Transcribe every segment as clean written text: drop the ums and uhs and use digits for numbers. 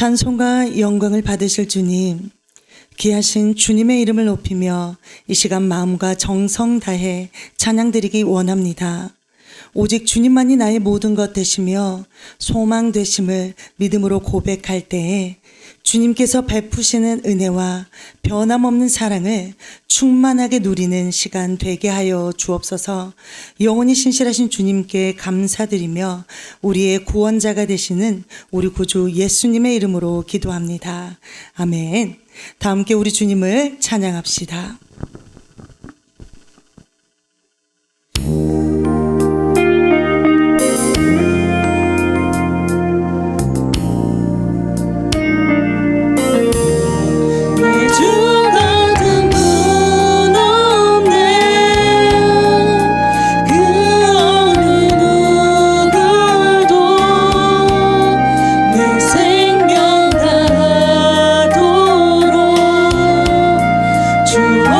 찬송과 영광을 받으실 주님, 귀하신 주님의 이름을 높이며 이 시간 마음과 정성 다해 찬양드리기 원합니다. 오직 주님만이 나의 모든 것 되시며 소망 되심을 믿음으로 고백할 때에 주님께서 베푸시는 은혜와 변함없는 사랑을 충만하게 누리는 시간 되게 하여 주옵소서. 영원히 신실하신 주님께 감사드리며 우리의 구원자가 되시는 우리 구주 예수님의 이름으로 기도합니다. 아멘. 다 함께 우리 주님을 찬양합시다. 주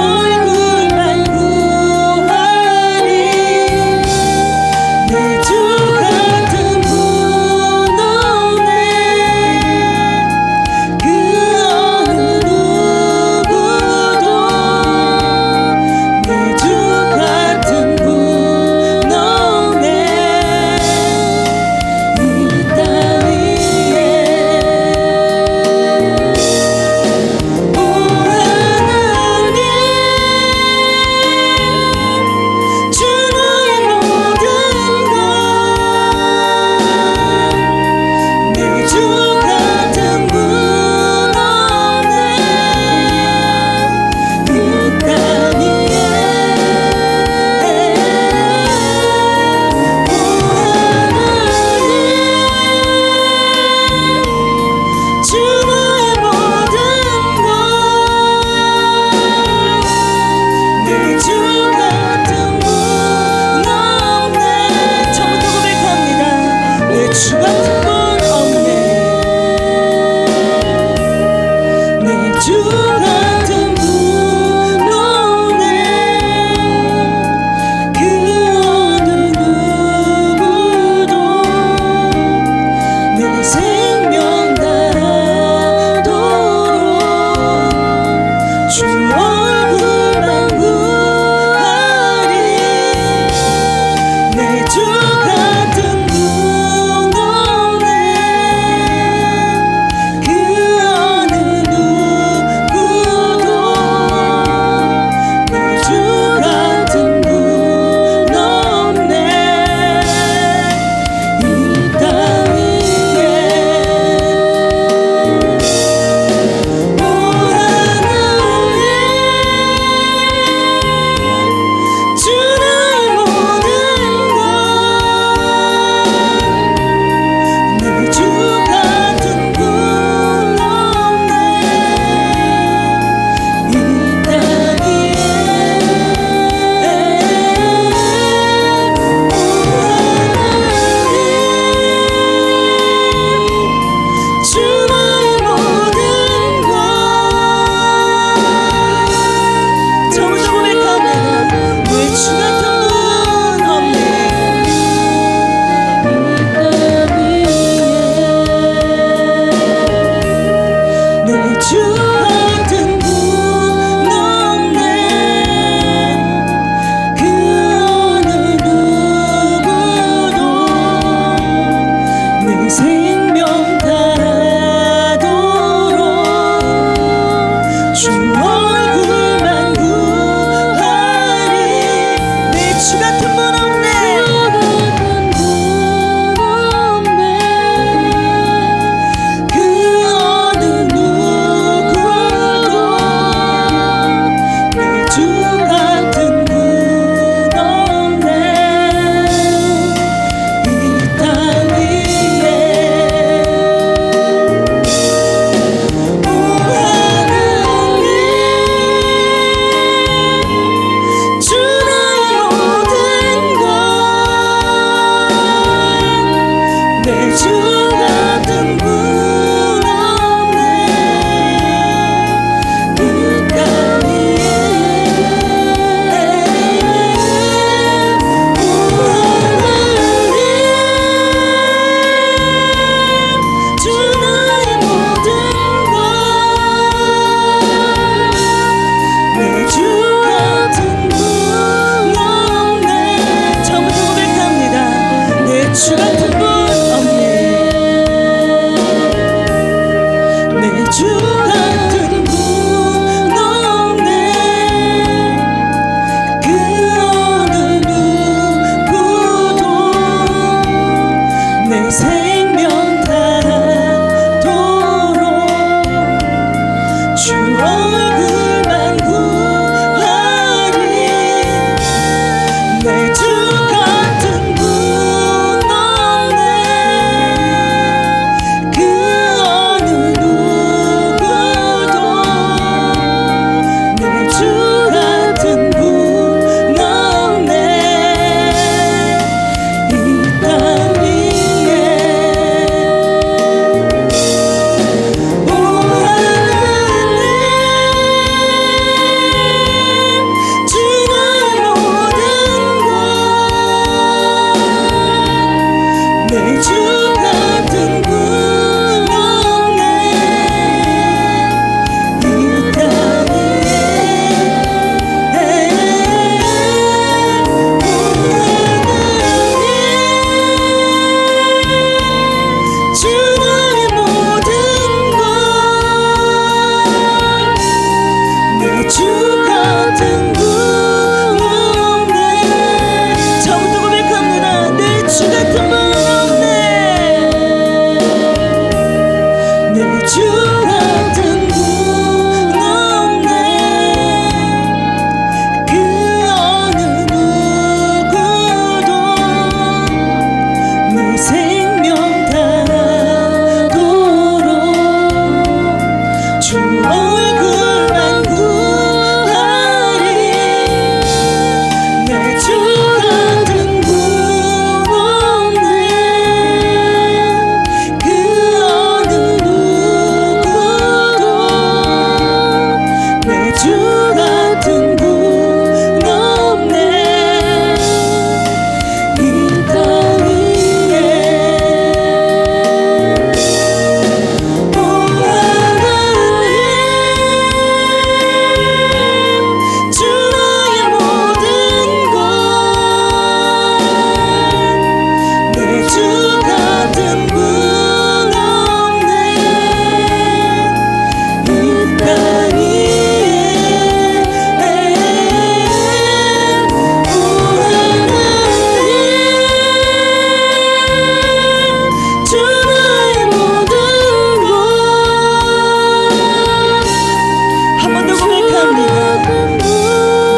원합니다.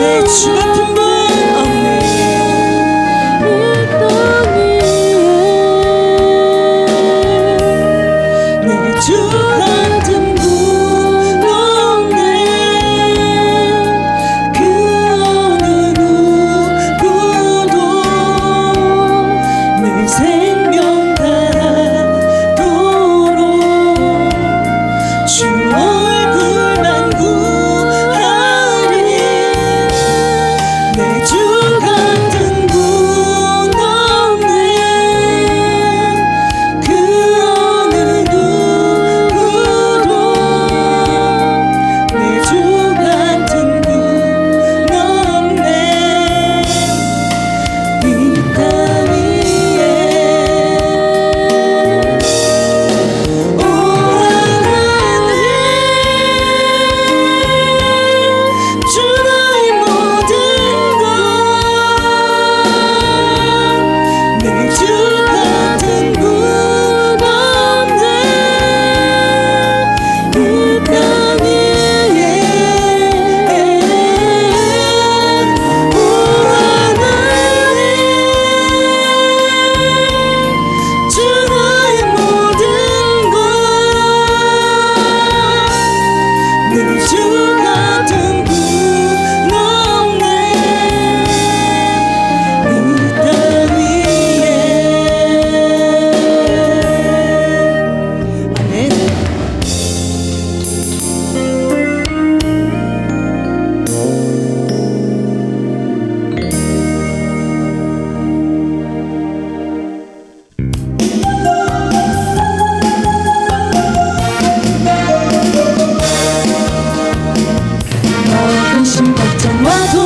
내 주 같은 분 없네. 내 주 같은 분 없네. 그 어느 누구도 내 생명 다하도록 주 얼굴만 구하리. 내 주 같은 분 없네. 그 어느 누구도 내 주 같은 분 없네. 이 땅 위에 오 하나님, 주 나의 모든 것. 내 주 같은 분 없네. 이 땅 위에 오 하나님, 주 나의 모든 것. 내 주 같은 분 없네. 이 땅 위에. 아멘. 근심 걱정 와도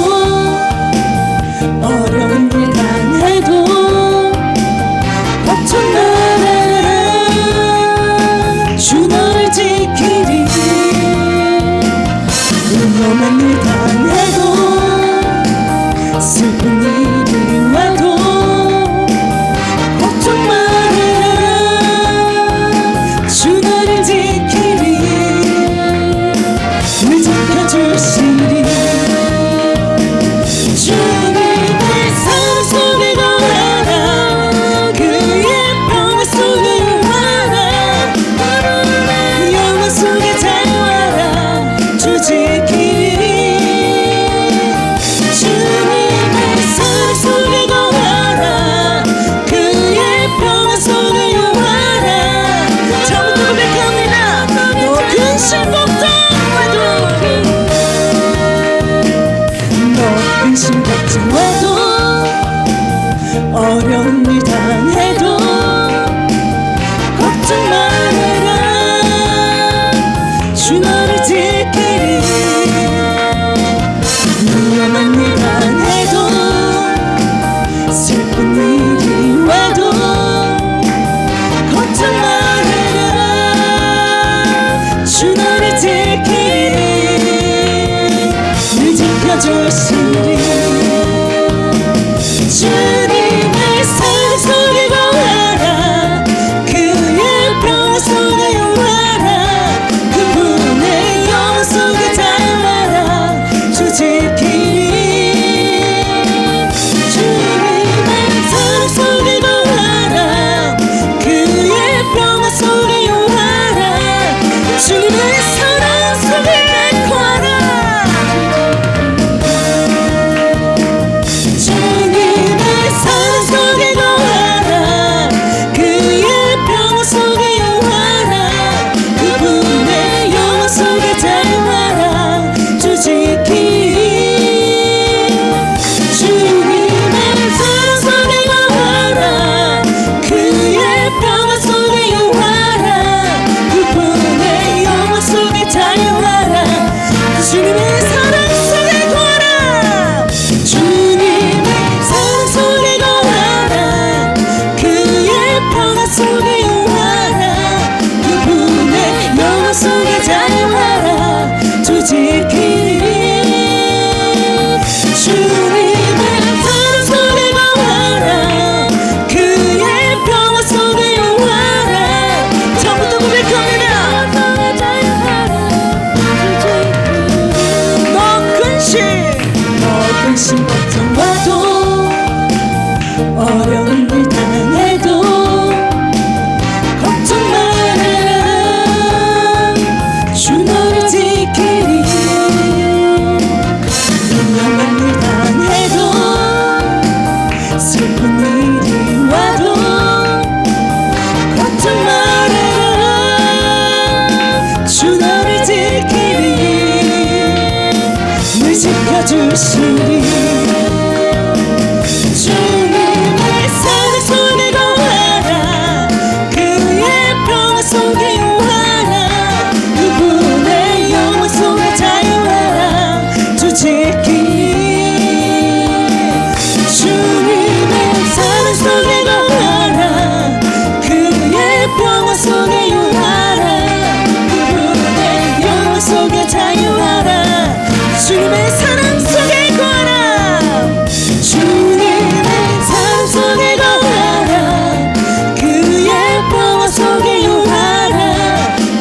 어려운 일 당해도 걱정 말아라. 주 너를 지키리. 위험한 일 당해도 슬픈 일이 와도 걱정 말아라. 주 너를 지키리. 늘 지켜주시리. 주님의 사랑 속에 거하라. 그의 평화 속에 영화라. 영원 속에 자유하라. 주 지키리. 주님의 사랑 속에 거하라. 그의 평화 속에 영화라. 처음부터 고백합니다. 너 근심 걱정 와도, 너 근심 걱정 와도 어려운 일 당해도 걱정 말아라. 주 너를 지키리. 위험한 일 당해도 슬픈 일이 와도 걱정 말아라. 주 너를 지키리. 늘 지켜주시리. 주님의 사랑 속에 거하라. 그의 평화 속에 영화라. 그분의 영원 속에 자유하라. 주 지키리. 주님의 사랑 속에 거하라. 그의 평화 속에 영화라. 주님의 사랑 속에 거하라. 지켜주시리. 주님의 사랑 속에 거하라. 그의 평화 속에 유하라. 그분의 영원 속에 자유하라. 주 지키리. 주님의 사랑 속에 거하라. 그의 평화 속에 유하라. 그분의 영원 속에 자유하라. 주님의 사랑 속에 거하라. 주님의 사랑 속에 거하라. 그의 평화 속에 유하라.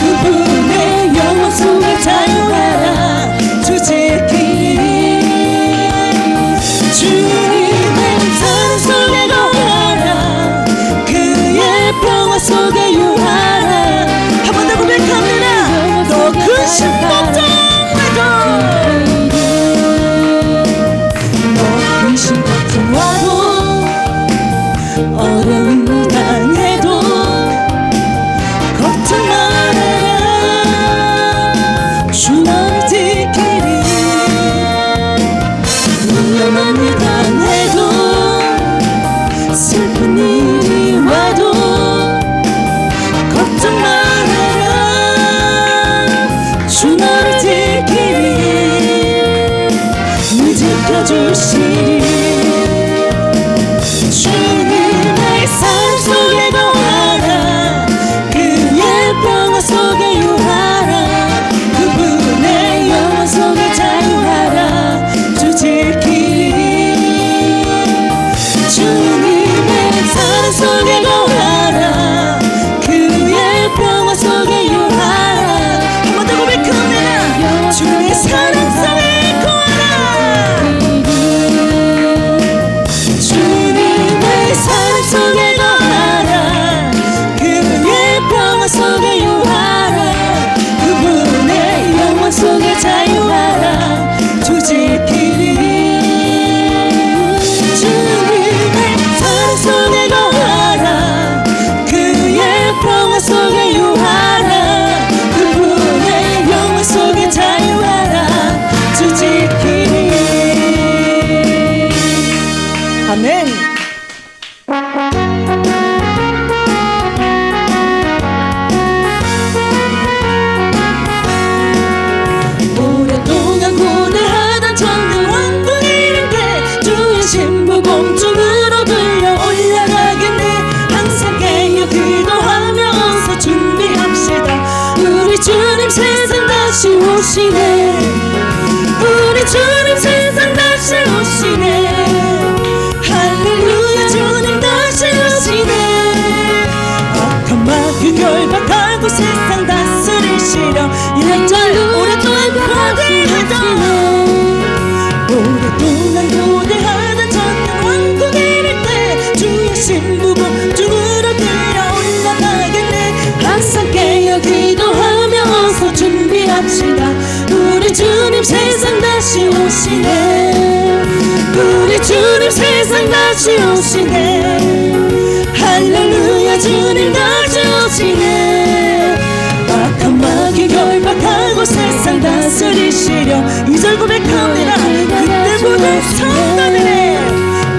그분의 영원 속에 자유하라. 주 지키리. 주님의 사랑 속에 거하라. 그의 평화 속에 유하라. 한 번 더 고백합니다. 너 근심 걱정 말고. 너 근심 걱정와도 어려움을 당해도 걱정 말아라. 주 너를 지키리. 위험한 일 당해도 슬픈 일이 와도 걱정 말아라. 주 너를 지키리. 늘 지켜주시리. 주님의 사랑 속에 거하라. 그의 평화 속에 유하라. 그분의 영원 속에 자유하라. 주 지키리. 주님의 사랑 속에 거하라. 그의 평화 속에 유하라. 한 번 더 고백합니다. 주님의 사랑 속에 거하라. 주님의 사랑 속에 거하라. 그의 평화 속에 유하라. 그분의 영원 속에 자유하라. 주 지키리. 주님의 사랑 속에 거하라. 그의 평화 속에 유하라. 그분의 영원 속에 자유하라. 주 지키리. 아멘. 오랫동안 고대하던 천년 왕궁이인데 주의 신부 공중으로 들려 올라가겠네. 항상 깨어 기도하며 어서 준비합시다. 우리 주님 세상 다시 오시네. 우리 주님 세상 다시 오시네. 할렐루야. 주님 다시 오시네. 악한 마귀 결박하고 세상 다스리시려 오랫동안 고대하던 천년 왕국일 때 주의 신부 공중으로 들어 올라가겠네. 항상 깨어 기도하며 어서 준비합시다. 우리 주님 세상 다시 오시네. 우리 주님 세상 다시 오시네. 할렐루야. 주님 다시 오시네. 악한 마귀 결박하고 세상 다스리시려. 2절 고백합니다. 그때 모든 성도들의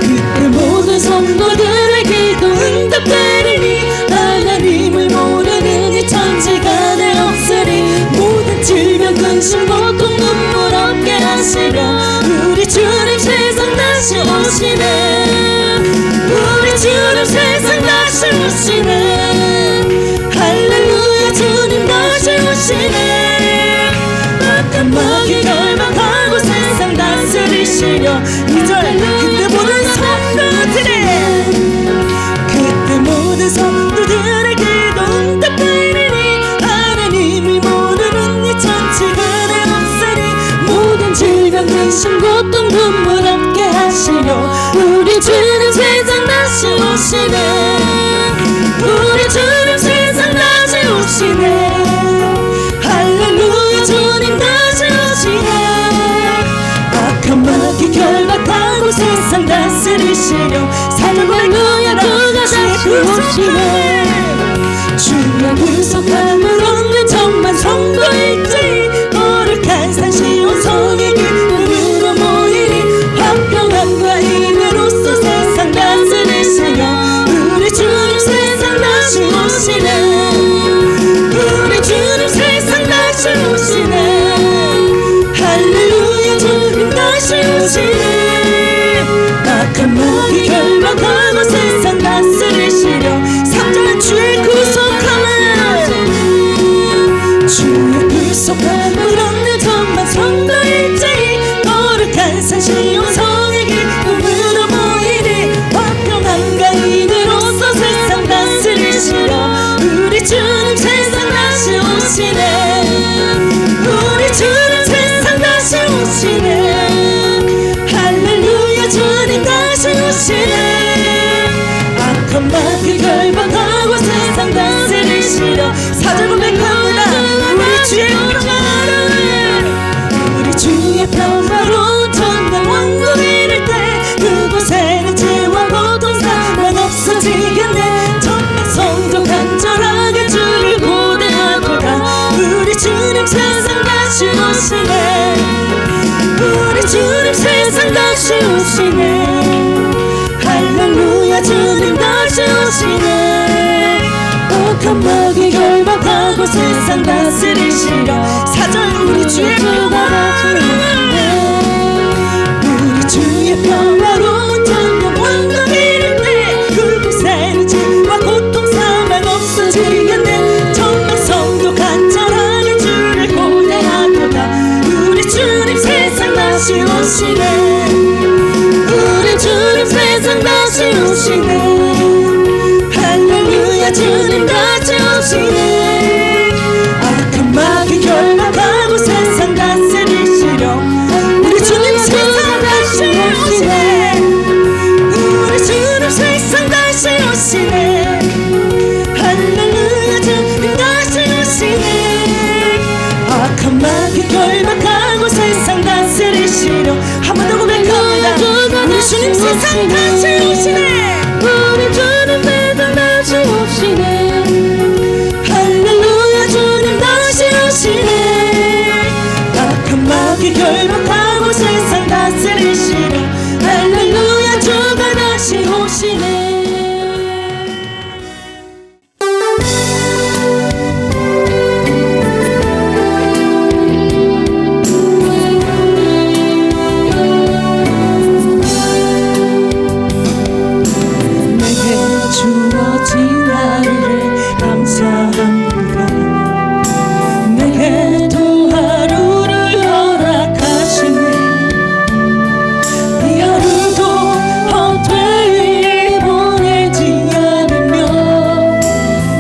그때 모든 성도들의 기도 응답되리니. 하나님을 모르는 이 천지간에 없으리. 모든 질병 근심 고통 눈물 없게 하시려. 우리 주님 세상 다시 오시네. 우리 주님 세상 다시 오시네. 할렐루야. 주님 다시 오시네. 악한 마귀 결박하고 세상 다스리시려. 2절 그때 모든 성도들의 그때 모든 성도들의 기도 응답되리니. 하나님을 모르는 이 천지간에 없으니. 모든 질병 근심 고통 눈물 없게 하시려. 우리 주님 세상 다시 오시네. 우리 주님 세상 다시 오시네. 할렐루야. 주님 다시 오시네. 악한 마귀 결박하고 세상 다스리시려. 할렐루야. 그가 다시 오시네. 주의 구속함을 얻는 정말 성도일지. 거룩한 산 시온 성의 기쁨으로 모이 불속한 물 없는 천만 성도 일자리 거룩한 산시온 성의 길 꿈으로 모이리 화평한 가인으로서 세상 다스리시려 우리 주님 세상 다시 오시네 우리 주님 세상 다시 오시네 할렐루야 주님 다시 오시네 악한 마귀 결박하고 세상 다스리시려 사절 고백합니다 우리 주의 평화를 우리 주의 평화로 천당 왕국 이룰 때 그곳에는 죄와 고통 사랑 없어지겠네 천만 성도 간절하게 주를 고대하도다 우리 주님 세상 다시 오시네 우리 주님 세상 다시 오시네 할렐루야 주님 다시 오시네 악한 마귀 결박하고 세상 다스리시려 사절 우리 주의 평화로 우리 주의 평화로 천국 왕국 이룰 때 그곳에는 죄와 고통 사망 없어지겠네 천만 성도 간절하게 주를 고대하도다 우리 주님 세상 다시 오시네 우리 주님 세상 다시 오시네 할렐루야 주님 다시 오시네 악한 마귀 결박하고 세상 다스리시려 우리 주님 세상 다시 오시네 우리 주님 세상 다시 오시네 할렐루야 주님 다시 오시네 악한 마귀 결박하고 세상 다스리시려 한 번 더 고백합니다 우리 주님 세상 다시 오시네 우리 주님 세상 다시 오시네 할렐루야 주님 다시 오시네 악한 마귀 결박하고 세상 다스리시려 할렐루야 주가 다시 오시네 주어진 하루를 감사합니다 내게 또 하루를 허락하시네 이 하루도 헛되이 보내지 않으며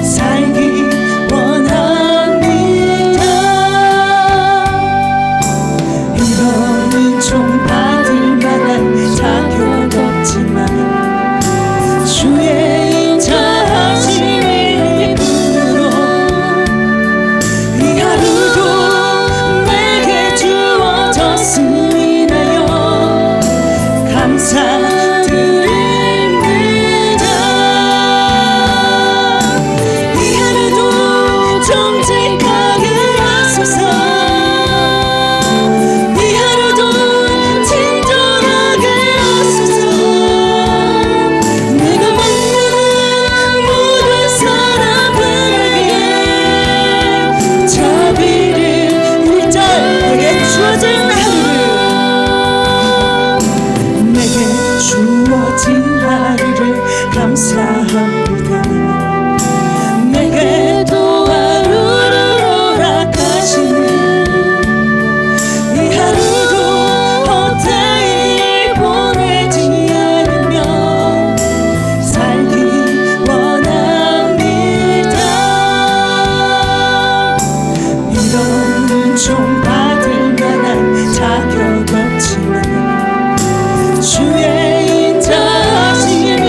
살기 원합니다 이런 은총 받을 만한 자격 없지만 주의 감사합니다 내게 또 하루를 허락하시네 이 하루도 헛되이 보내지 않으며 살기 원합니다 이런 은총 받을 만한 자격 없지만 주의 인자하심을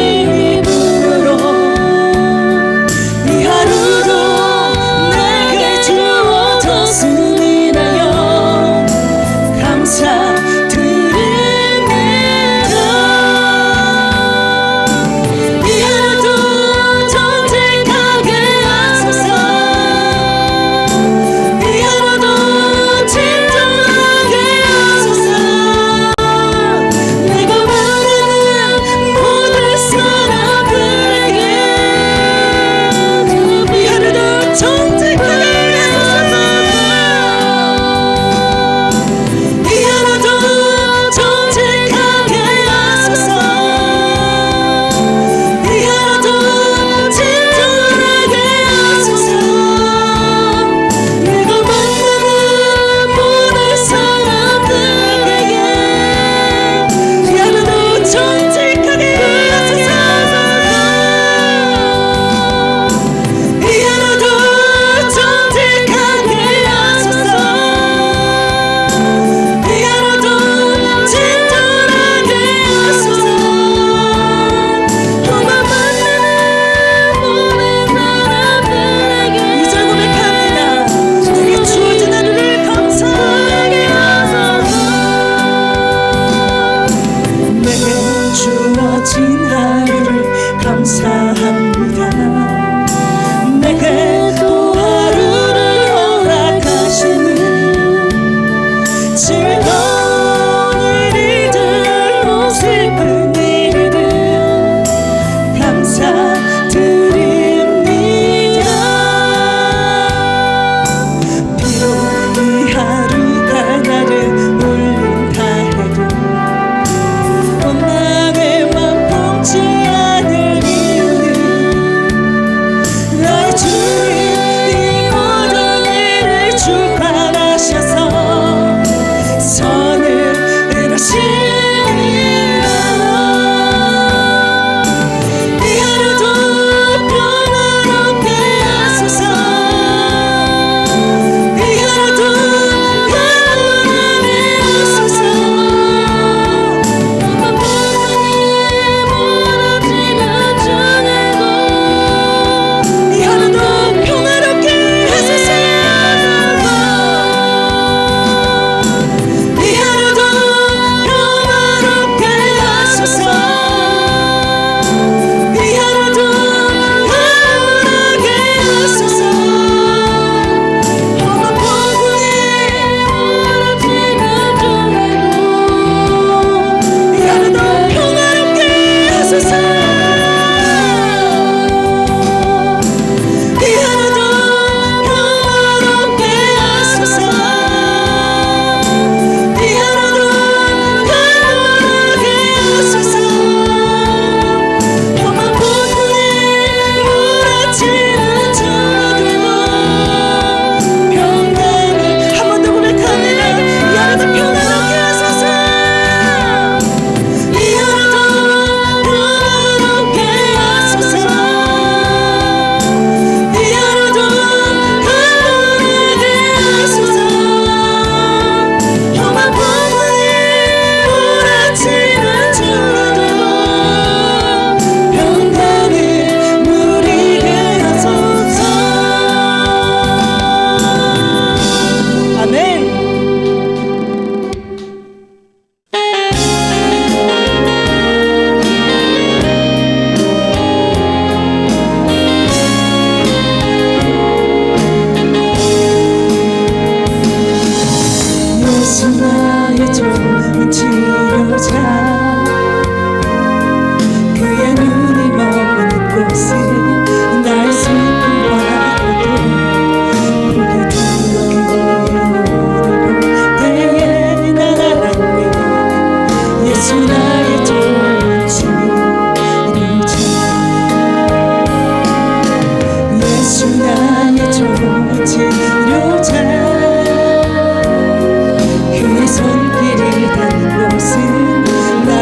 그의 손길이 닿는 곳은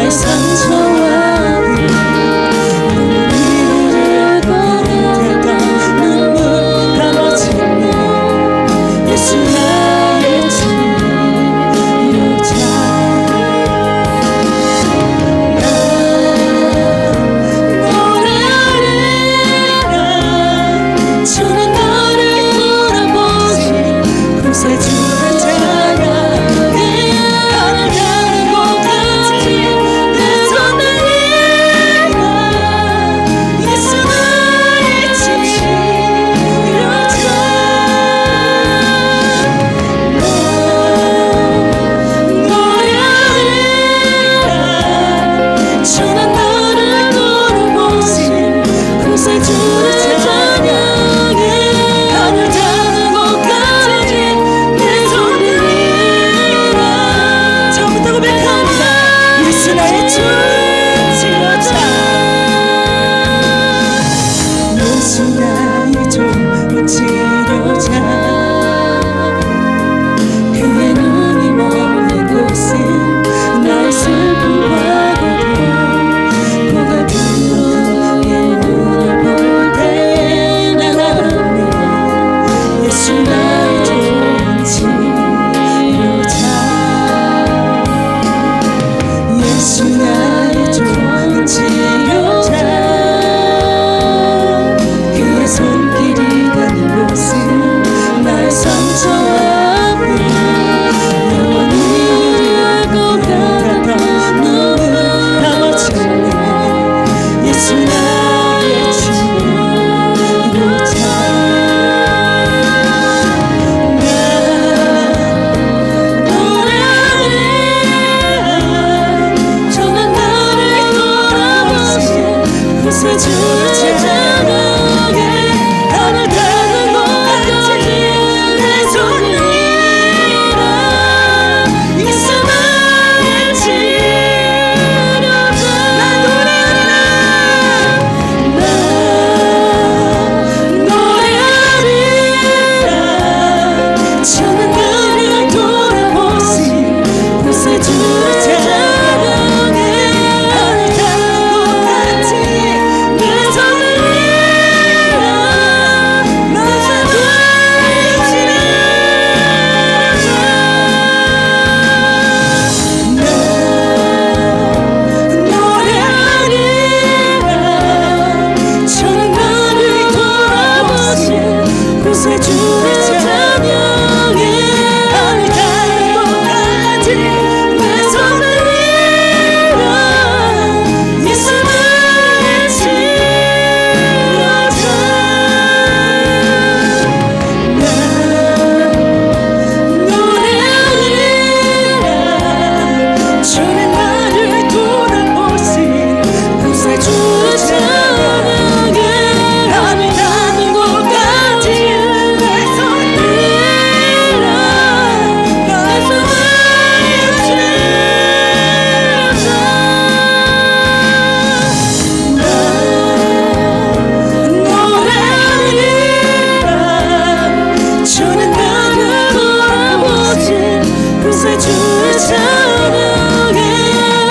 구세주를 찬양해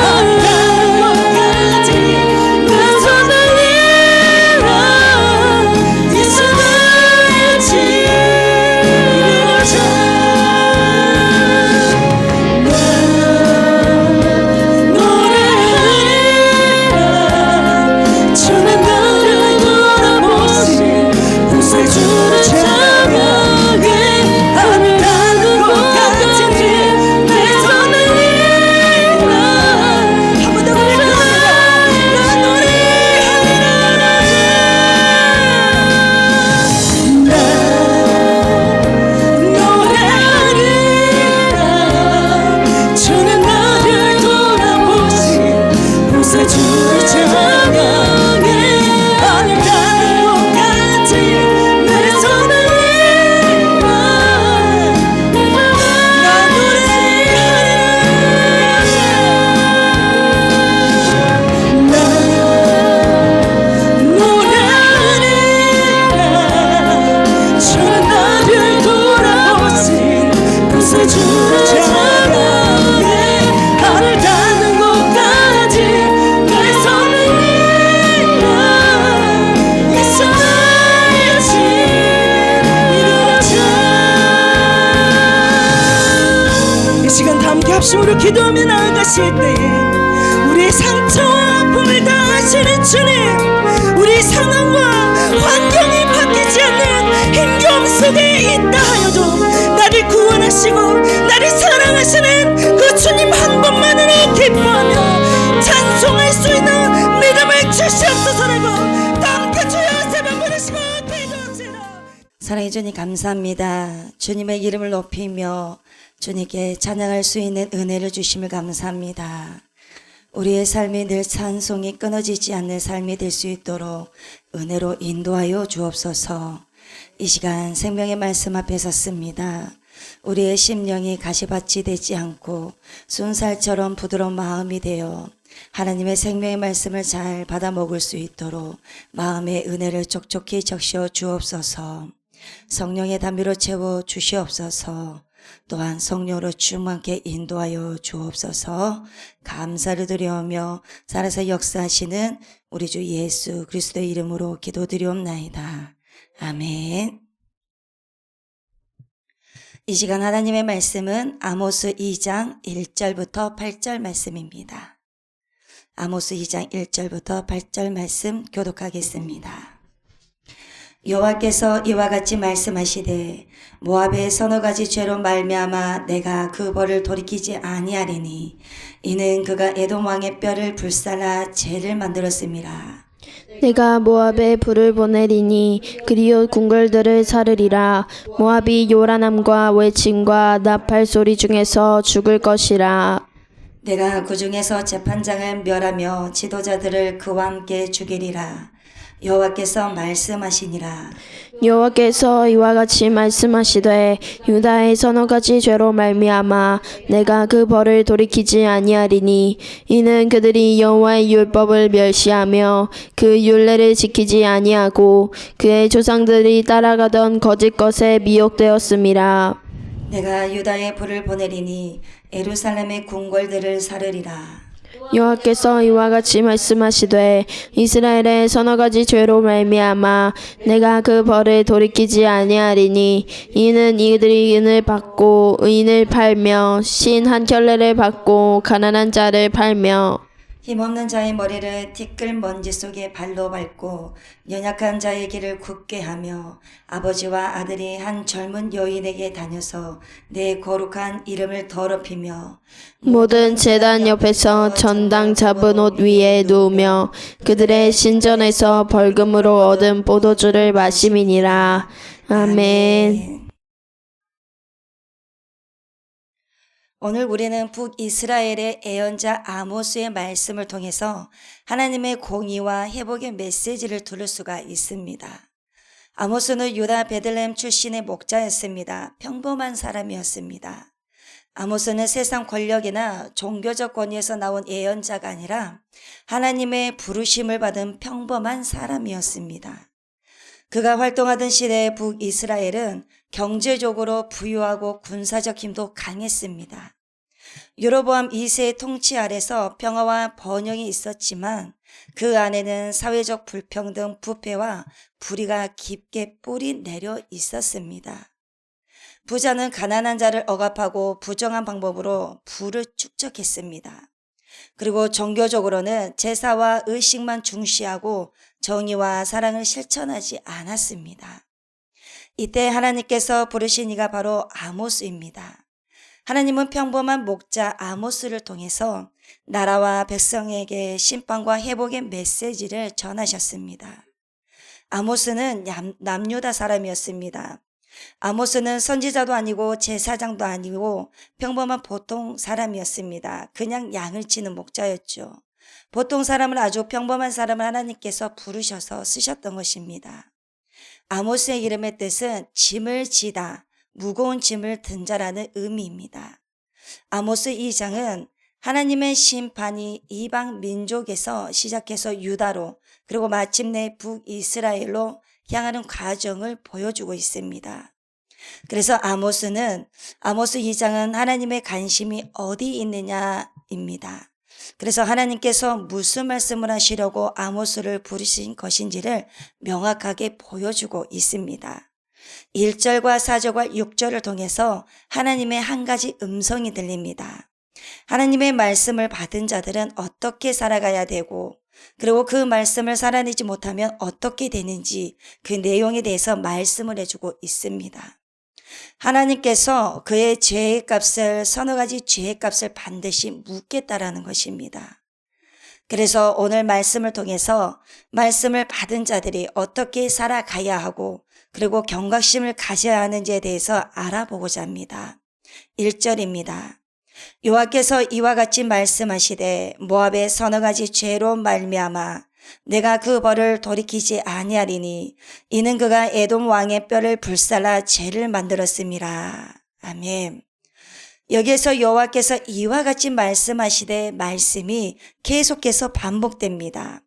아름다운 것까지 내 손을 이라 예수 나의 지으로자 나 노래하리라 주는 나를 돌아보신 구세주를 찬양해 아름다운 것까지 내 손을 이라 한 번 더 고백합니다. 나 노래하리라 나 노래하리라 주는 나를 돌아보신 구세주를 찬양해 아름다운 것까지 내 손을 이라 나 노래하리라 주는 나를 돌아보신 구세주를 찬양해 아름다운 곳까지 내 손을 이라 예수 나의 지으로자 이 시간 다 함께 합심으로 기도하며 나아가실 때에 우리의 상처와 아픔을 다 아시는 주님 우리 상황과 환경이 바뀌지 않는 힘겨움 속에 있다 하여도 나를 구원하시고 나를 사랑하시는 그 주님 한 분만으로 기뻐하며 찬송할 수 있는 믿음을 주시옵소서라고 다 함께 주여 세번 부르시고 기도합시다. 사랑해 주님 감사합니다. 주님의 이름을 높이며 주님께 찬양할 수 있는 은혜를 주심을 감사합니다. 우리의 삶이 늘 찬송이 끊어지지 않는 삶이 될 수 있도록 은혜로 인도하여 주옵소서. 이 시간 생명의 말씀 앞에 섰습니다. 우리의 심령이 가시밭이 되지 않고 순살처럼 부드러운 마음이 되어 하나님의 생명의 말씀을 잘 받아 먹을 수 있도록 마음의 은혜를 촉촉히 적셔 주옵소서. 성령의 담비로 채워 주시옵소서. 또한 성령으로 충만케 인도하여 주옵소서. 감사를 드려오며 살아서 역사하시는 우리 주 예수 그리스도의 이름으로 기도드리옵나이다. 아멘. 이 시간 하나님의 말씀은 아모스 2장 1절부터 8절 말씀입니다. 아모스 2장 1절부터 8절 말씀 교독하겠습니다. 여호와께서 이와 같이 말씀하시되 모압의 서너 가지 죄로 말미암아 내가 그 벌을 돌이키지 아니하리니 이는 그가 에돔 왕의 뼈를 불살라 죄를 만들었음이라. 내가 모압에 불을 보내리니 그리요 궁궐들을 사르리라. 모압이 요란함과 외침과 나팔 소리 중에서 죽을 것이라. 내가 그 중에서 재판장을 멸하며 지도자들을 그와 함께 죽이리라. 여호와께서 말씀하시니라. 여호와께서 이와 같이 말씀하시되 유다의 서너 가지 죄로 말미암아 내가 그 벌을 돌이키지 아니하리니 이는 그들이 여호와의 율법을 멸시하며 그 율례를 지키지 아니하고 그의 조상들이 따라가던 거짓 것에 미혹되었음이라. 내가 유다에 불을 보내리니 예루살렘의 궁궐들을 사르리라. 여호와께서 이와 같이 말씀하시되 이스라엘의 서너 가지 죄로 말미암아 내가 그 벌을 돌이키지 아니하리니 이는 이들이 은을 받고 의인을 팔며 신 한 켤레를 받고 가난한 자를 팔며 힘없는 자의 머리를 티끌 먼지 속에 발로 밟고 연약한 자의 길을 굽게 하며 아버지와 아들이 한 젊은 여인에게 다녀서 내 거룩한 이름을 더럽히며 모든 제단 옆에서 전당 잡은 옷 위에 누우며 그들의 신전에서 벌금으로 얻은 포도주를 마심이니라. 아멘. 오늘 우리는 북이스라엘의 예언자 아모스의 말씀을 통해서 하나님의 공의와 회복의 메시지를 들을 수가 있습니다. 아모스는 유다 베들레헴 출신의 목자였습니다. 평범한 사람이었습니다. 아모스는 세상 권력이나 종교적 권위에서 나온 예언자가 아니라 하나님의 부르심을 받은 평범한 사람이었습니다. 그가 활동하던 시대의 북이스라엘은 경제적으로 부유하고 군사적 힘도 강했습니다. 여로보암 2세의 통치 아래서 평화와 번영이 있었지만 그 안에는 사회적 불평등, 부패와 불의가 깊게 뿌리 내려 있었습니다. 부자는 가난한 자를 억압하고 부정한 방법으로 부를 축적했습니다. 그리고 종교적으로는 제사와 의식만 중시하고 정의와 사랑을 실천하지 않았습니다. 이때 하나님께서 부르신 이가 바로 아모스입니다. 하나님은 평범한 목자 아모스를 통해서 나라와 백성에게 심판과 회복의 메시지를 전하셨습니다. 아모스는 남유다 사람이었습니다. 아모스는 선지자도 아니고 제사장도 아니고 평범한 보통 사람이었습니다. 그냥 양을 치는 목자였죠. 보통 사람을 아주 평범한 사람을 하나님께서 부르셔서 쓰셨던 것입니다. 아모스의 이름의 뜻은 짐을 지다, 무거운 짐을 든 자라는 의미입니다. 아모스 2장은 하나님의 심판이 이방 민족에서 시작해서 유다로 그리고 마침내 북이스라엘로 향하는 과정을 보여주고 있습니다. 그래서 아모스 2장은 하나님의 관심이 어디 있느냐입니다. 그래서 하나님께서 무슨 말씀을 하시려고 아모스를 부르신 것인지를 명확하게 보여주고 있습니다. 1절과 4절과 6절을 통해서 하나님의 한 가지 음성이 들립니다. 하나님의 말씀을 받은 자들은 어떻게 살아가야 되고 그리고 그 말씀을 살아내지 못하면 어떻게 되는지 그 내용에 대해서 말씀을 해주고 있습니다. 하나님께서 그의 죄의 값을 서너 가지 죄의 값을 반드시 묻겠다라는 것입니다. 그래서 오늘 말씀을 통해서 말씀을 받은 자들이 어떻게 살아가야 하고 그리고 경각심을 가져야 하는지에 대해서 알아보고자 합니다. 1절입니다. 여호와께서 이와 같이 말씀하시되 모압의 서너 가지 죄로 말미암아 내가 그 벌을 돌이키지 아니하리니 이는 그가 에돔 왕의 뼈를 불살라 죄를 만들었음이라. 아멘. 여기에서 여호와께서 이와 같이 말씀하시되 말씀이 계속해서 반복됩니다.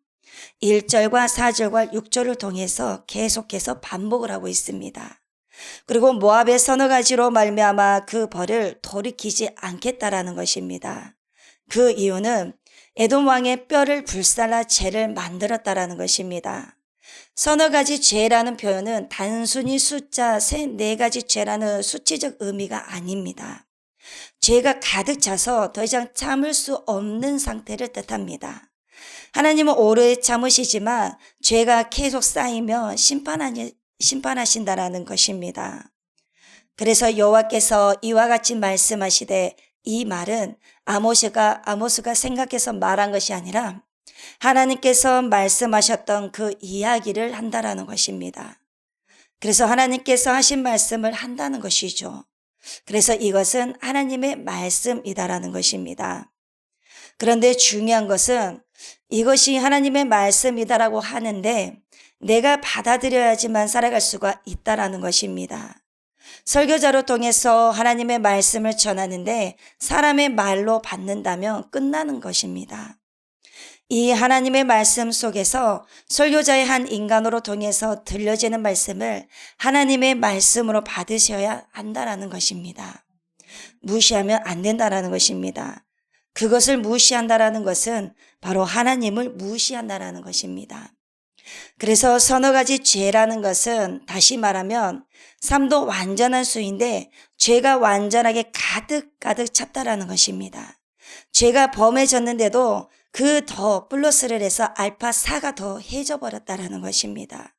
1절과 4절과 6절을 통해서 계속해서 반복을 하고 있습니다. 그리고 모압의 서너 가지로 말미암아 그 벌을 돌이키지 않겠다라는 것입니다. 그 이유는 에돔 왕의 뼈를 불살라 죄를 만들었다라는 것입니다. 서너 가지 죄라는 표현은 단순히 숫자 네 가지 죄라는 수치적 의미가 아닙니다. 죄가 가득 차서 더 이상 참을 수 없는 상태를 뜻합니다. 하나님은 오래 참으시지만 죄가 계속 쌓이면 심판하신다라는 것입니다. 그래서 여호와께서 이와 같이 말씀하시되 이 말은 아모스가 생각해서 말한 것이 아니라 하나님께서 말씀하셨던 그 이야기를 한다라는 것입니다. 그래서 하나님께서 하신 말씀을 한다는 것이죠. 그래서 이것은 하나님의 말씀이다라는 것입니다. 그런데 중요한 것은 이것이 하나님의 말씀이다라고 하는데 내가 받아들여야지만 살아갈 수가 있다라는 것입니다. 설교자로 통해서 하나님의 말씀을 전하는데 사람의 말로 받는다면 끝나는 것입니다. 이 하나님의 말씀 속에서 설교자의 한 인간으로 통해서 들려지는 말씀을 하나님의 말씀으로 받으셔야 한다라는 것입니다. 무시하면 안 된다라는 것입니다. 그것을 무시한다라는 것은 바로 하나님을 무시한다라는 것입니다. 그래서 서너 가지 죄라는 것은 다시 말하면 삶도 완전한 수인데 죄가 완전하게 가득 찼다라는 것입니다. 죄가 범해졌는데도 그 더 플러스를 해서 알파 4가 더 해져 버렸다라는 것입니다.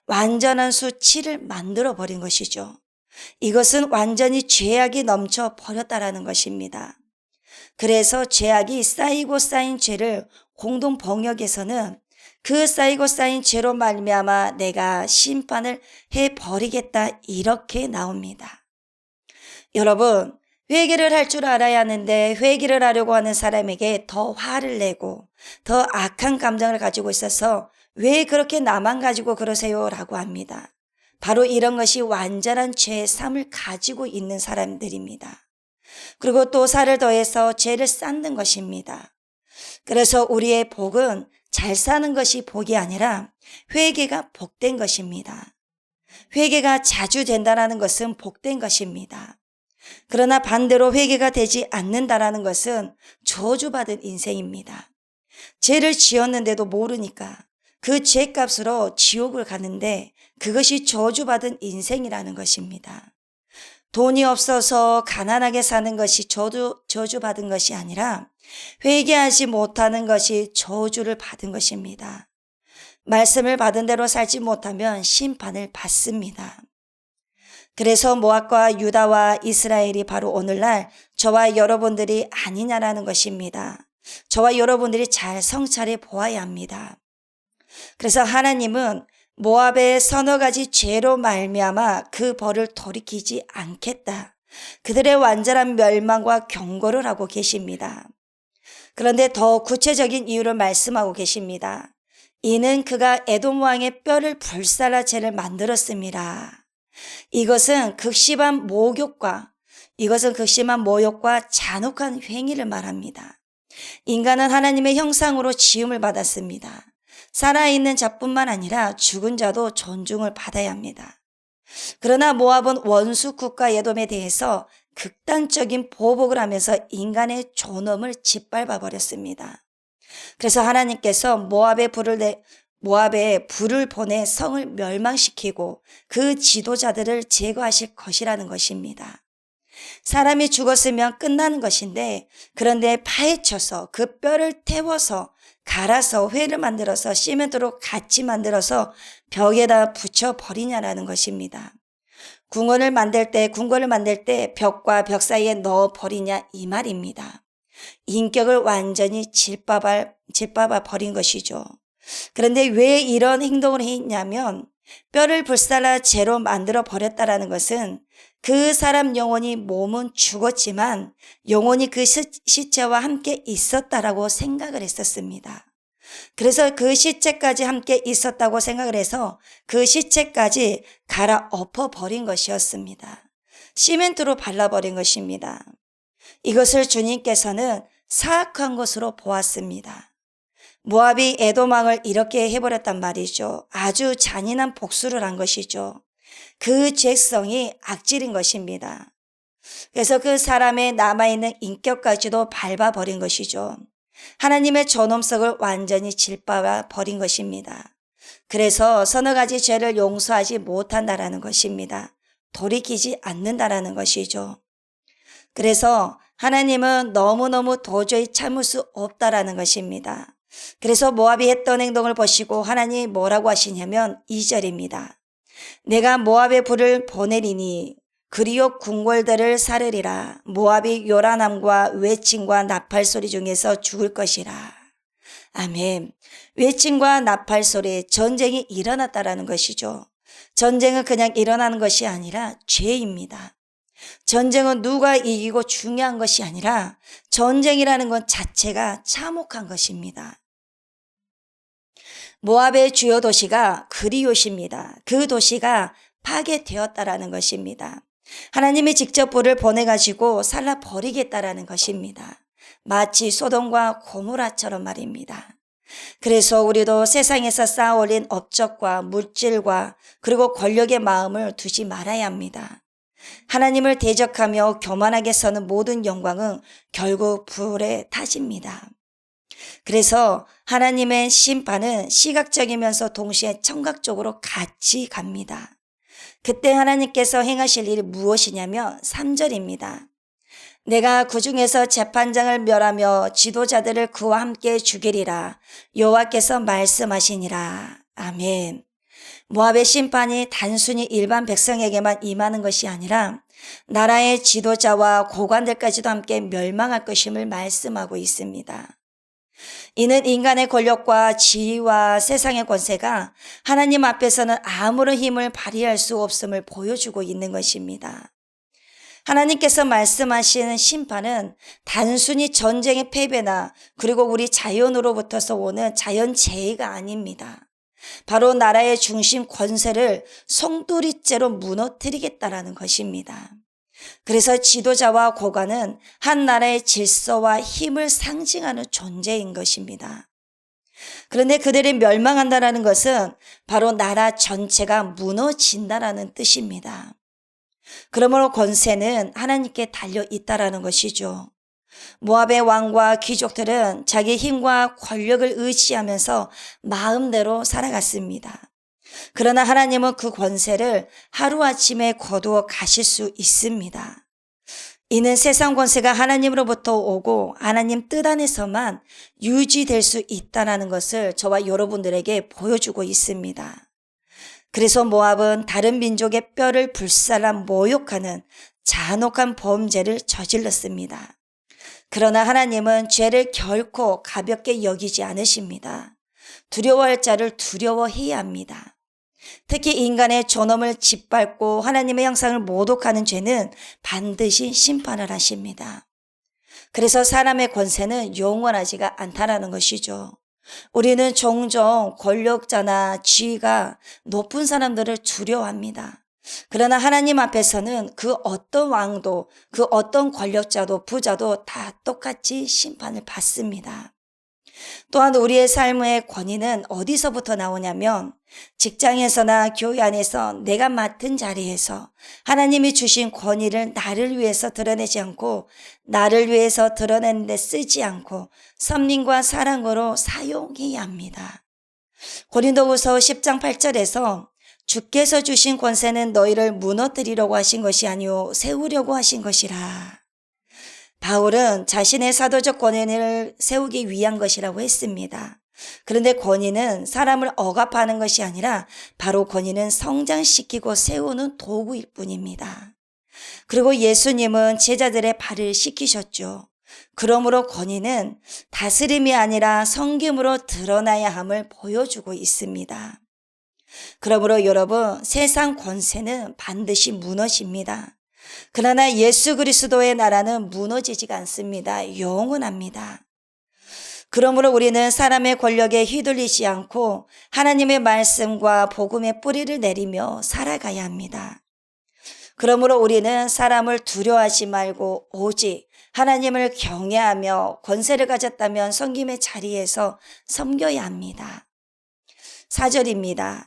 완전한 수 7을 만들어 버린 것이죠. 이것은 완전히 죄악이 넘쳐 버렸다라는 것입니다. 그래서 죄악이 쌓이고 쌓인 죄를 공동 번역에서는 그 쌓이고 쌓인 죄로 말미암아 내가 심판을 해버리겠다 이렇게 나옵니다. 여러분, 회개를 할 줄 알아야 하는데 회개를 하려고 하는 사람에게 더 화를 내고 더 악한 감정을 가지고 있어서 왜 그렇게 나만 가지고 그러세요? 라고 합니다. 바로 이런 것이 완전한 죄의 삶을 가지고 있는 사람들입니다. 그리고 또 살을 더해서 죄를 쌓는 것입니다. 그래서 우리의 복은 잘 사는 것이 복이 아니라 회개가 복된 것입니다. 회개가 자주 된다는 것은 복된 것입니다. 그러나 반대로 회개가 되지 않는다라는 것은 저주받은 인생입니다. 죄를 지었는데도 모르니까 그 죄값으로 지옥을 가는데 그것이 저주받은 인생이라는 것입니다. 돈이 없어서 가난하게 사는 것이 저주받은 것이 아니라 회개하지 못하는 것이 저주를 받은 것입니다. 말씀을 받은 대로 살지 못하면 심판을 받습니다. 그래서 모압과 유다와 이스라엘이 바로 오늘날 저와 여러분들이 아니냐라는 것입니다. 저와 여러분들이 잘 성찰해 보아야 합니다. 그래서 하나님은 모압의 서너 가지 죄로 말미암아 그 벌을 돌이키지 않겠다. 그들의 완전한 멸망과 경고를 하고 계십니다. 그런데 더 구체적인 이유를 말씀하고 계십니다. 이는 그가 에돔 왕의 뼈를 불살라 죄를 만들었습니다. 이것은 극심한 모욕과 잔혹한 행위를 말합니다. 인간은 하나님의 형상으로 지음을 받았습니다. 살아있는 자뿐만 아니라 죽은 자도 존중을 받아야 합니다. 그러나 모압은 원수 국가 에돔에 대해서 극단적인 보복을 하면서 인간의 존엄을 짓밟아 버렸습니다. 그래서 하나님께서 모압에 불을 보내 성을 멸망시키고 그 지도자들을 제거하실 것이라는 것입니다. 사람이 죽었으면 끝나는 것인데 그런데 파헤쳐서 그 뼈를 태워서 갈아서 회를 만들어서 시멘트로 같이 만들어서 벽에다 붙여버리냐라는 것입니다. 궁궐을 만들 때 벽과 벽 사이에 넣어버리냐 이 말입니다. 인격을 완전히 짓밟아 버린 것이죠. 그런데 왜 이런 행동을 했냐면 뼈를 불살라 죄로 만들어 버렸다라는 것은 그 사람 영혼이 몸은 죽었지만 영혼이 그 시체와 함께 있었다라고 생각을 했었습니다. 그래서 그 시체까지 함께 있었다고 생각을 해서 그 시체까지 갈아엎어 버린 것이었습니다. 시멘트로 발라버린 것입니다. 이것을 주님께서는 사악한 것으로 보았습니다. 모압이 에돔 왕을 이렇게 해버렸단 말이죠. 아주 잔인한 복수를 한 것이죠. 그 죄성이 악질인 것입니다. 그래서 그 사람의 남아있는 인격까지도 밟아버린 것이죠. 하나님의 존엄성을 완전히 짓밟아 버린 것입니다. 그래서 서너 가지 죄를 용서하지 못한다라는 것입니다. 돌이키지 않는다라는 것이죠. 그래서 하나님은 너무너무 도저히 참을 수 없다라는 것입니다. 그래서 모압이 했던 행동을 보시고 하나님이 뭐라고 하시냐면 2절입니다. 내가 모압에 불을 보내리니 그리요 궁궐들을 사르리라. 모압이 요란함과 외침과 나팔 소리 중에서 죽을 것이라. 아멘. 외침과 나팔 소리, 전쟁이 일어났다라는 것이죠. 전쟁은 그냥 일어나는 것이 아니라 죄입니다. 전쟁은 누가 이기고 중요한 것이 아니라 전쟁이라는 것 자체가 참혹한 것입니다. 모압의 주요 도시가 그리옷입니다. 그 도시가 파괴되었다라는 것입니다. 하나님이 직접 불을 보내가지고 살라버리겠다라는 것입니다. 마치 소돔과 고모라처럼 말입니다. 그래서 우리도 세상에서 쌓아올린 업적과 물질과 그리고 권력의 마음을 두지 말아야 합니다. 하나님을 대적하며 교만하게 서는 모든 영광은 결국 불에 타집니다. 그래서 하나님의 심판은 시각적이면서 동시에 청각적으로 같이 갑니다. 그때 하나님께서 행하실 일이 무엇이냐면 3절입니다. 내가 그 중에서 재판장을 멸하며 지도자들을 그와 함께 죽이리라. 여호와께서 말씀하시니라. 아멘. 모압의 심판이 단순히 일반 백성에게만 임하는 것이 아니라 나라의 지도자와 고관들까지도 함께 멸망할 것임을 말씀하고 있습니다. 이는 인간의 권력과 지위와 세상의 권세가 하나님 앞에서는 아무런 힘을 발휘할 수 없음을 보여주고 있는 것입니다. 하나님께서 말씀하시는 심판은 단순히 전쟁의 패배나 그리고 우리 자연으로부터서 오는 자연재해가 아닙니다. 바로 나라의 중심 권세를 송두리째로 무너뜨리겠다라는 것입니다. 그래서 지도자와 고관은 한 나라의 질서와 힘을 상징하는 존재인 것입니다. 그런데 그들이 멸망한다는 것은 바로 나라 전체가 무너진다는 뜻입니다. 그러므로 권세는 하나님께 달려 있다라는 것이죠. 모압의 왕과 귀족들은 자기 힘과 권력을 의지하면서 마음대로 살아갔습니다. 그러나 하나님은 그 권세를 하루아침에 거두어 가실 수 있습니다. 이는 세상 권세가 하나님으로부터 오고 하나님 뜻 안에서만 유지될 수 있다는 것을 저와 여러분들에게 보여주고 있습니다. 그래서 모압은 다른 민족의 뼈를 불살라 모욕하는 잔혹한 범죄를 저질렀습니다. 그러나 하나님은 죄를 결코 가볍게 여기지 않으십니다. 두려워할 자를 두려워해야 합니다. 특히 인간의 존엄을 짓밟고 하나님의 형상을 모독하는 죄는 반드시 심판을 하십니다. 그래서 사람의 권세는 영원하지가 않다라는 것이죠. 우리는 종종 권력자나 지위가 높은 사람들을 두려워합니다. 그러나 하나님 앞에서는 그 어떤 왕도 그 어떤 권력자도 부자도 다 똑같이 심판을 받습니다. 또한 우리의 삶의 권위는 어디서부터 나오냐면 직장에서나 교회 안에서 내가 맡은 자리에서 하나님이 주신 권위를 나를 위해서 드러내지 않고 나를 위해서 드러내는 데 쓰지 않고 섭리과 사랑으로 사용해야 합니다. 고린도후서 10장 8절에서 주께서 주신 권세는 너희를 무너뜨리려고 하신 것이 아니요 세우려고 하신 것이라. 바울은 자신의 사도적 권위를 세우기 위한 것이라고 했습니다. 그런데 권위는 사람을 억압하는 것이 아니라 바로 권위는 성장시키고 세우는 도구일 뿐입니다. 그리고 예수님은 제자들의 발을 씻기셨죠. 그러므로 권위는 다스림이 아니라 섬김으로 드러나야 함을 보여주고 있습니다. 그러므로 여러분, 세상 권세는 반드시 무너집니다. 그러나 예수 그리스도의 나라는 무너지지가 않습니다. 영원합니다. 그러므로 우리는 사람의 권력에 휘둘리지 않고 하나님의 말씀과 복음의 뿌리를 내리며 살아가야 합니다. 그러므로 우리는 사람을 두려워하지 말고 오직 하나님을 경외하며 권세를 가졌다면 섬김의 자리에서 섬겨야 합니다. 4절입니다.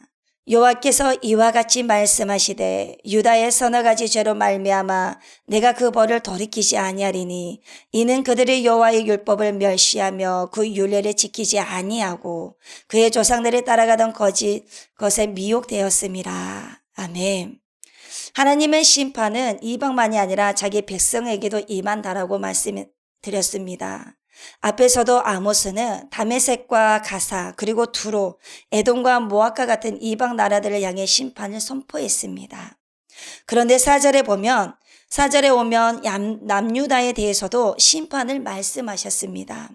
여호와께서 이와 같이 말씀하시되 유다의 서너 가지 죄로 말미암아 내가 그 벌을 돌이키지 아니하리니 이는 그들이 여호와의 율법을 멸시하며 그 율례를 지키지 아니하고 그의 조상들이 따라가던 거짓 것에 미혹되었음이라. 아멘. 하나님의 심판은 이방만이 아니라 자기 백성에게도 임한다라고 말씀드렸습니다. 앞에서도 아모스는 다메섹과 가사 그리고 두로, 에돔과 모압과 같은 이방 나라들을 향해 심판을 선포했습니다. 그런데 4절에 오면 남유다에 대해서도 심판을 말씀하셨습니다.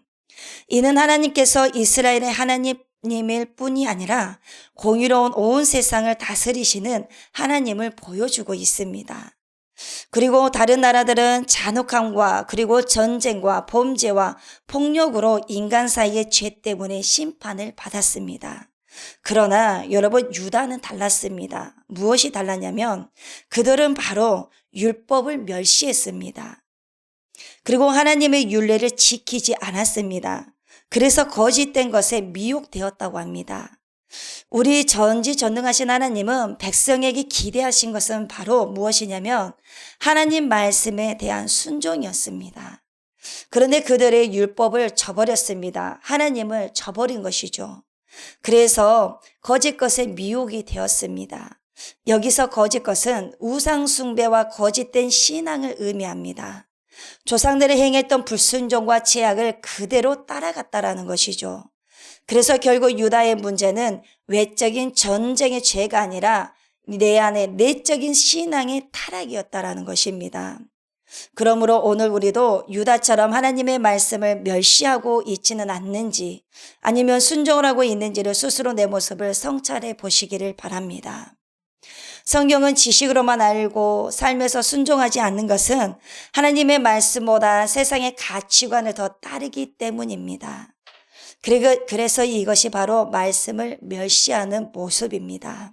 이는 하나님께서 이스라엘의 하나님일 뿐이 아니라 공의로운 온 세상을 다스리시는 하나님을 보여주고 있습니다. 그리고 다른 나라들은 잔혹함과 그리고 전쟁과 범죄와 폭력으로 인간 사이의 죄 때문에 심판을 받았습니다. 그러나 여러분, 유다는 달랐습니다. 무엇이 달랐냐면 그들은 바로 율법을 멸시했습니다. 그리고 하나님의 율례를 지키지 않았습니다. 그래서 거짓된 것에 미혹되었다고 합니다. 우리 전지전능하신 하나님은 백성에게 기대하신 것은 바로 무엇이냐면 하나님 말씀에 대한 순종이었습니다. 그런데 그들의 율법을 저버렸습니다. 하나님을 저버린 것이죠. 그래서 거짓 것에 미혹이 되었습니다. 여기서 거짓 것은 우상 숭배와 거짓된 신앙을 의미합니다. 조상들이 행했던 불순종과 죄악을 그대로 따라갔다라는 것이죠. 그래서 결국 유다의 문제는 외적인 전쟁의 죄가 아니라 내 안에 내적인 신앙의 타락이었다라는 것입니다. 그러므로 오늘 우리도 유다처럼 하나님의 말씀을 멸시하고 있지는 않는지 아니면 순종을 하고 있는지를 스스로 내 모습을 성찰해 보시기를 바랍니다. 성경은 지식으로만 알고 삶에서 순종하지 않는 것은 하나님의 말씀보다 세상의 가치관을 더 따르기 때문입니다. 그래서 이것이 바로 말씀을 멸시하는 모습입니다.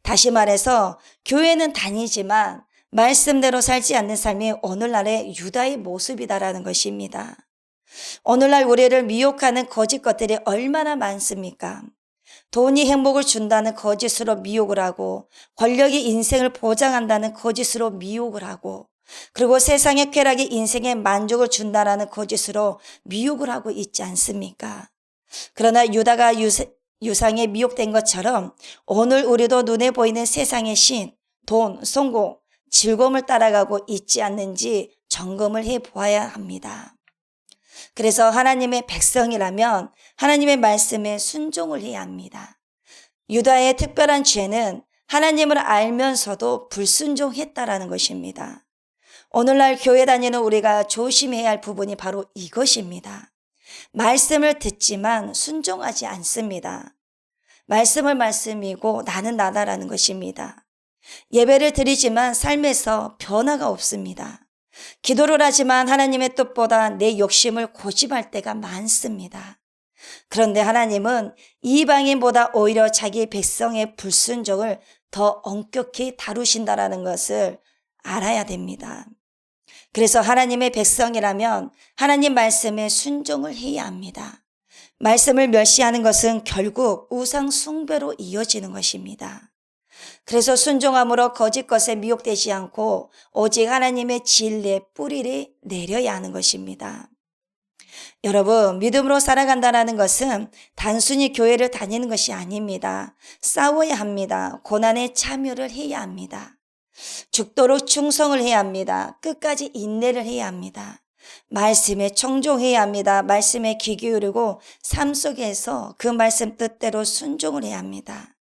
다시 말해서 교회는 다니지만 말씀대로 살지 않는 삶이 오늘날의 유다의 모습이다라는 것입니다. 오늘날 우리를 미혹하는 거짓 것들이 얼마나 많습니까? 돈이 행복을 준다는 거짓으로 미혹을 하고, 권력이 인생을 보장한다는 거짓으로 미혹을 하고, 그리고 세상의 쾌락이 인생에 만족을 준다라는 거짓으로 미혹을 하고 있지 않습니까? 그러나 유다가 유상에 미혹된 것처럼 오늘 우리도 눈에 보이는 세상의 신, 돈, 성공, 즐거움을 따라가고 있지 않는지 점검을 해 보아야 합니다. 그래서 하나님의 백성이라면 하나님의 말씀에 순종을 해야 합니다. 유다의 특별한 죄는 하나님을 알면서도 불순종했다라는 것입니다. 오늘날 교회 다니는 우리가 조심해야 할 부분이 바로 이것입니다. 말씀을 듣지만 순종하지 않습니다. 말씀을 말씀이고 나는 나다라는 것입니다. 예배를 드리지만 삶에서 변화가 없습니다. 기도를 하지만 하나님의 뜻보다 내 욕심을 고집할 때가 많습니다. 그런데 하나님은 이방인보다 오히려 자기 백성의 불순종을 더 엄격히 다루신다라는 것을 알아야 됩니다. 그래서 하나님의 백성이라면 하나님 말씀에 순종을 해야 합니다. 말씀을 멸시하는 것은 결국 우상 숭배로 이어지는 것입니다. 그래서 순종함으로 거짓 것에 미혹되지 않고 오직 하나님의 진리의 뿌리를 내려야 하는 것입니다. 여러분, 믿음으로 살아간다는 것은 단순히 교회를 다니는 것이 아닙니다. 싸워야 합니다. 고난에 참여를 해야 합니다. 죽도록 충성을 해야 합니다. 끝까지 인내를 해야 합니다. 말씀에 청종해야 합니다. 말씀에 귀 기울이고 삶 속에서 그 말씀 뜻대로 순종을 해야 합니다.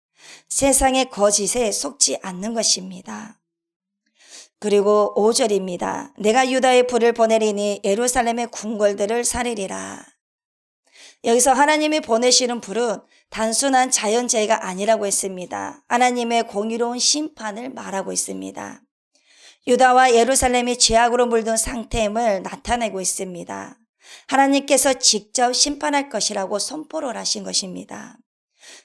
세상의 거짓에 속지 않는 것입니다. 그리고 5절입니다. 내가 유다의 불을 보내리니 예루살렘의 궁궐들을 살리리라. 여기서 하나님이 보내시는 불은 단순한 자연재해가 아니라고 했습니다. 하나님의 공의로운 심판을 말하고 있습니다. 유다와 예루살렘이 죄악으로 물든 상태임을 나타내고 있습니다. 하나님께서 직접 심판할 것이라고 선포를 하신 것입니다.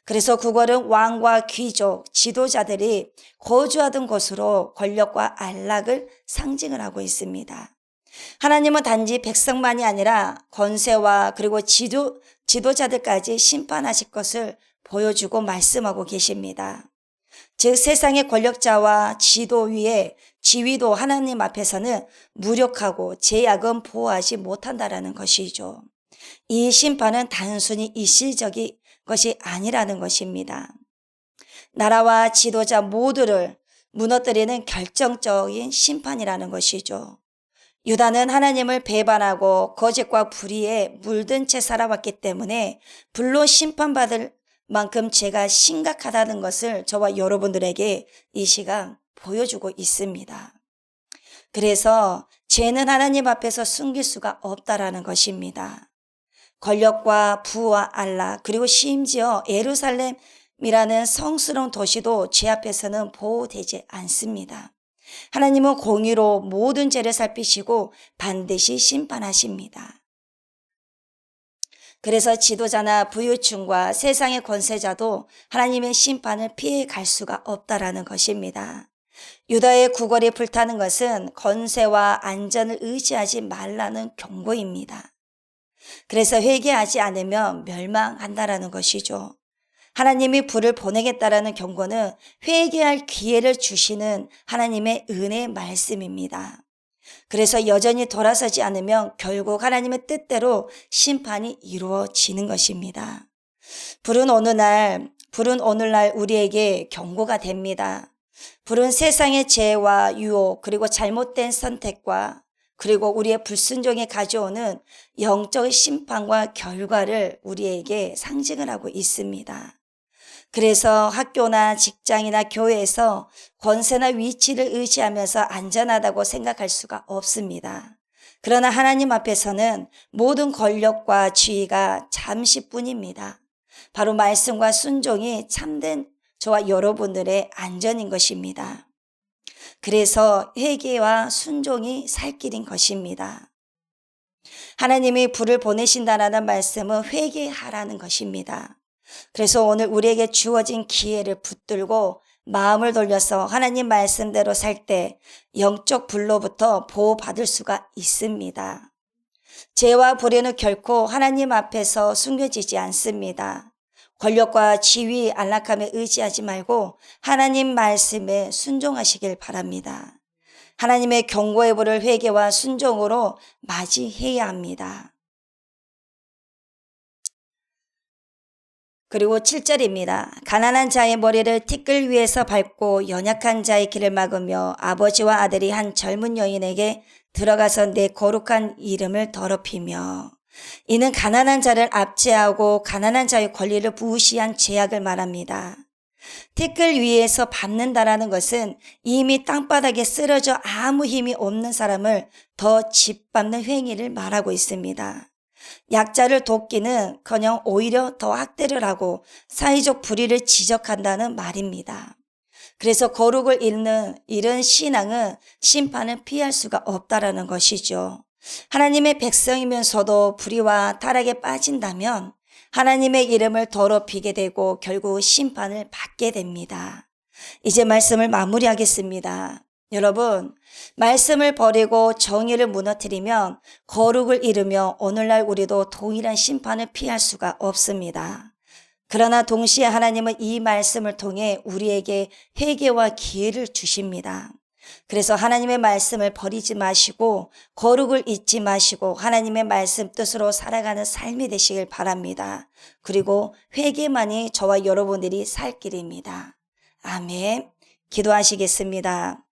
그래서 9절은 왕과 귀족, 지도자들이 거주하던 곳으로 권력과 안락을 상징을 하고 있습니다. 하나님은 단지 백성만이 아니라 권세와 그리고 지도자들까지 심판하실 것을 보여주고 말씀하고 계십니다. 즉 세상의 권력자와 지위도 하나님 앞에서는 무력하고 제약은 보호하지 못한다라는 것이죠. 이 심판은 단순히 일시적인 것이 아니라는 것입니다. 나라와 지도자 모두를 무너뜨리는 결정적인 심판이라는 것이죠. 유다는 하나님을 배반하고 거짓과 불의에 물든 채 살아왔기 때문에 불로 심판받을 만큼 죄가 심각하다는 것을 저와 여러분들에게 이 시간 보여주고 있습니다. 그래서 죄는 하나님 앞에서 숨길 수가 없다라는 것입니다. 권력과 부와 안락 그리고 심지어 예루살렘이라는 성스러운 도시도 죄 앞에서는 보호되지 않습니다. 하나님은 공의로 모든 죄를 살피시고 반드시 심판하십니다. 그래서 지도자나 부유층과 세상의 권세자도 하나님의 심판을 피해 갈 수가 없다라는 것입니다. 유다의 구걸이 불타는 것은 권세와 안전을 의지하지 말라는 경고입니다. 그래서 회개하지 않으면 멸망한다라는 것이죠. 하나님이 불을 보내겠다라는 경고는 회개할 기회를 주시는 하나님의 은혜의 말씀입니다. 그래서 여전히 돌아서지 않으면 결국 하나님의 뜻대로 심판이 이루어지는 것입니다. 불은 오늘날 우리에게 경고가 됩니다. 불은 세상의 죄와 유혹 그리고 잘못된 선택과 그리고 우리의 불순종에 가져오는 영적 심판과 결과를 우리에게 상징을 하고 있습니다. 그래서 학교나 직장이나 교회에서 권세나 위치를 의지하면서 안전하다고 생각할 수가 없습니다. 그러나 하나님 앞에서는 모든 권력과 지위가 잠시뿐입니다. 바로 말씀과 순종이 참된 저와 여러분들의 안전인 것입니다. 그래서 회개와 순종이 살 길인 것입니다. 하나님이 불을 보내신다는 말씀은 회개하라는 것입니다. 그래서 오늘 우리에게 주어진 기회를 붙들고 마음을 돌려서 하나님 말씀대로 살 때 영적 불로부터 보호받을 수가 있습니다. 죄와 불의는 결코 하나님 앞에서 숨겨지지 않습니다. 권력과 지위, 안락함에 의지하지 말고 하나님 말씀에 순종하시길 바랍니다. 하나님의 경고의 불을 회개와 순종으로 맞이해야 합니다. 그리고 7절입니다. 가난한 자의 머리를 티끌 위에서 밟고 연약한 자의 길을 막으며 아버지와 아들이 한 젊은 여인에게 들어가서 내 거룩한 이름을 더럽히며. 이는 가난한 자를 압제하고 가난한 자의 권리를 무시한 죄악을 말합니다. 티끌 위에서 밟는다라는 것은 이미 땅바닥에 쓰러져 아무 힘이 없는 사람을 더 짓밟는 행위를 말하고 있습니다. 약자를 돕기는커녕 오히려 더 학대를 하고 사회적 불의를 지적한다는 말입니다. 그래서 거룩을 잃는 이런 신앙은 심판을 피할 수가 없다라는 것이죠. 하나님의 백성이면서도 불의와 타락에 빠진다면 하나님의 이름을 더럽히게 되고 결국 심판을 받게 됩니다. 이제 말씀을 마무리하겠습니다. 여러분, 말씀을 버리고 정의를 무너뜨리면 거룩을 잃으며 오늘날 우리도 동일한 심판을 피할 수가 없습니다. 그러나 동시에 하나님은 이 말씀을 통해 우리에게 회개와 기회를 주십니다. 그래서 하나님의 말씀을 버리지 마시고 거룩을 잊지 마시고 하나님의 말씀 뜻으로 살아가는 삶이 되시길 바랍니다. 그리고 회개만이 저와 여러분들이 살 길입니다. 아멘. 기도하시겠습니다.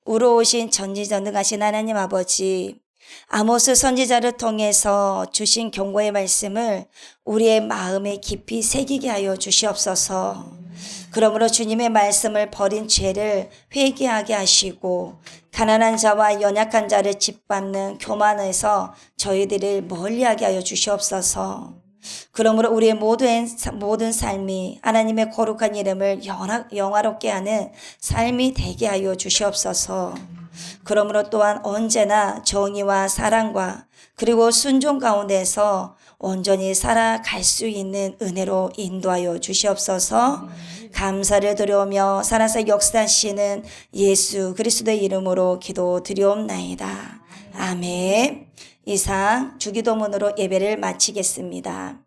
우러오신 전지전능하신 하나님 아버지, 아모스 선지자를 통해서 주신 경고의 말씀을 우리의 마음에 깊이 새기게 하여 주시옵소서. 그러므로 주님의 말씀을 버린 죄를 회개하게 하시고 가난한 자와 연약한 자를 짓밟는 교만에서 저희들을 멀리하게 하여 주시옵소서. 그러므로 우리의 모든 삶이 하나님의 거룩한 이름을 영화롭게 하는 삶이 되게 하여 주시옵소서. 그러므로 또한 언제나 정의와 사랑과 그리고 순종 가운데서 온전히 살아갈 수 있는 은혜로 인도하여 주시옵소서. 감사를 드려오며 살아서 역사하시는 예수 그리스도의 이름으로 기도드리옵나이다. 아멘. 이상 주기도문으로 예배를 마치겠습니다.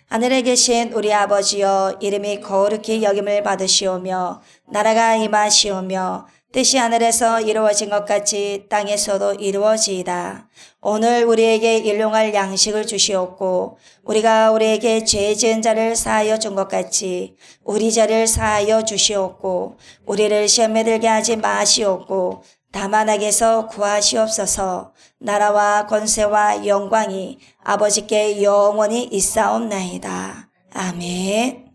하늘에 계신 우리 아버지여, 이름이 거룩히 여김을 받으시오며 나라가 임하시오며 뜻이 하늘에서 이루어진 것 같이 땅에서도 이루어지이다. 오늘 우리에게 일용할 양식을 주시옵고 우리가 우리에게 죄 지은 자를 사하여 준 것 같이 우리 죄를 사하여 주시옵고 우리를 시험에 들게 하지 마시옵고 다만 악에서 구하시옵소서. 나라와 권세와 영광이 아버지께 영원히 있사옵나이다. 아멘.